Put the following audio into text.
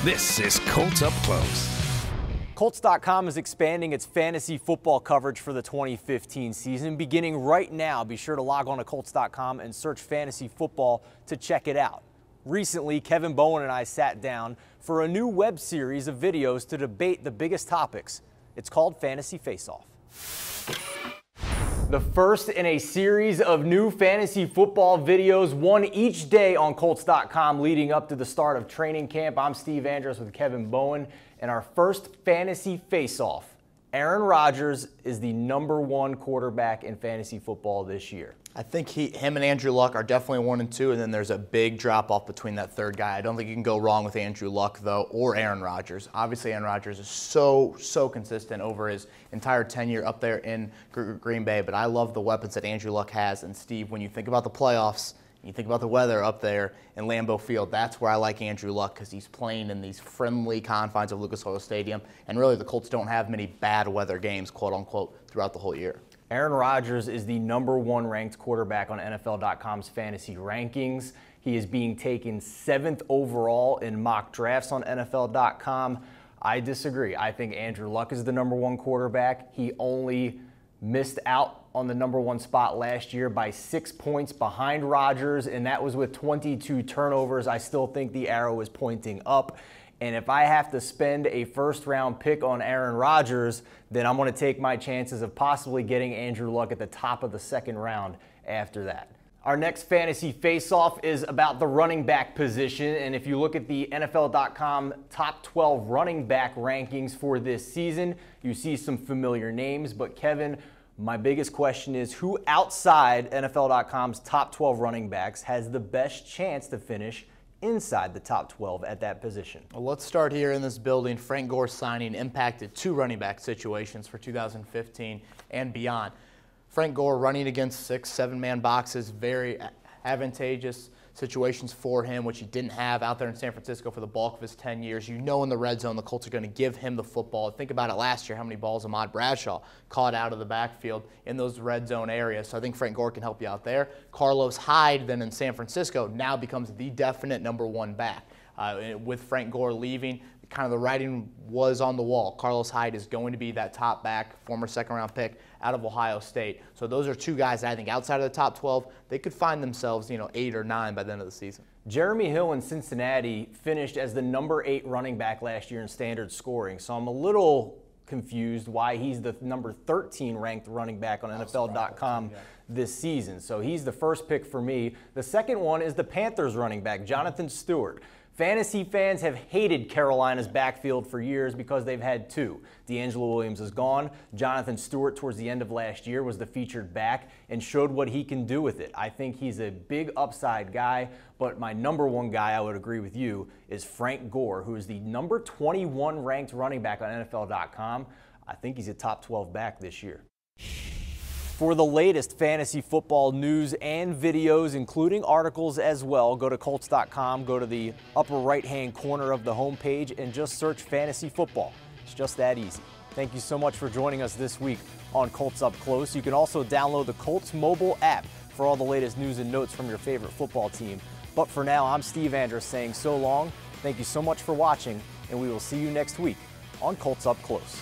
This is Colts Up Close. Colts.com is expanding its fantasy football coverage for the 2015 season. Beginning right now, be sure to log on to Colts.com and search fantasy football to check it out. Recently, Kevin Bowen and I sat down for a new web series of videos to debate the biggest topics. It's called Fantasy Face-Off. The first in a series of new fantasy football videos, one each day on Colts.com leading up to the start of training camp. I'm Steve Andress with Kevin Bowen, and our first fantasy face-off. Aaron Rodgers is the #1 quarterback in fantasy football this year. I think him and Andrew Luck are definitely 1 and 2, and then there's a big drop-off between that third guy. I don't think you can go wrong with Andrew Luck, though, or Aaron Rodgers. Obviously, Aaron Rodgers is so consistent over his entire tenure up there in Green Bay, but I love the weapons that Andrew Luck has. And, Steve, when you think about the playoffs, you think about the weather up there in Lambeau Field, that's where I like Andrew Luck because he's playing in these friendly confines of Lucas Oil Stadium, and really the Colts don't have many bad weather games, quote-unquote, throughout the whole year. Aaron Rodgers is the #1 ranked quarterback on NFL.com's fantasy rankings. He is being taken 7th overall in mock drafts on NFL.com. I disagree. I think Andrew Luck is the #1 quarterback. He only missed out on the #1 spot last year by 6 points behind Rodgers, and that was with 22 turnovers. I still think the arrow is pointing up. And if I have to spend a first-round pick on Aaron Rodgers, then I'm going to take my chances of possibly getting Andrew Luck at the top of the 2nd round after that. Our next fantasy face-off is about the running back position. And if you look at the NFL.com top 12 running back rankings for this season, you see some familiar names. But Kevin, my biggest question is who outside NFL.com's top 12 running backs has the best chance to finish inside the top 12 at that position? Well, let's start here in this building. Frank Gore's signing impacted 2 running back situations for 2015 and beyond. Frank Gore running against 6, 7-man boxes, very advantageous situations for him, which he didn't have out there in San Francisco for the bulk of his 10 years. You know in the red zone the Colts are going to give him the football. Think about it last year, how many balls Ahmad Bradshaw caught out of the backfield in those red zone areas. So I think Frank Gore can help you out there. Carlos Hyde, then in San Francisco, now becomes the definite #1 back. With Frank Gore leaving, kind of the writing was on the wall. Carlos Hyde is going to be that top back, former 2nd-round pick out of Ohio State. So those are 2 guys that I think outside of the top 12, they could find themselves, 8 or 9 by the end of the season. Jeremy Hill in Cincinnati finished as the #8 running back last year in standard scoring. So I'm a little confused why he's the #13 ranked running back on NFL.com this season. So he's the first pick for me. The second one is the Panthers running back, Jonathan Stewart. Fantasy fans have hated Carolina's backfield for years because they've had 2. D'Angelo Williams is gone. Jonathan Stewart, towards the end of last year, was the featured back and showed what he can do with it. I think he's a big upside guy, but my #1 guy, I would agree with you, is Frank Gore, who is the #21 ranked running back on NFL.com. I think he's a top 12 back this year. For the latest fantasy football news and videos, including articles as well, go to Colts.com, go to the upper right-hand corner of the homepage, and just search fantasy football. It's just that easy. Thank you so much for joining us this week on Colts Up Close. You can also download the Colts mobile app for all the latest news and notes from your favorite football team. But for now, I'm Steve Andress saying so long. Thank you so much for watching, and we will see you next week on Colts Up Close.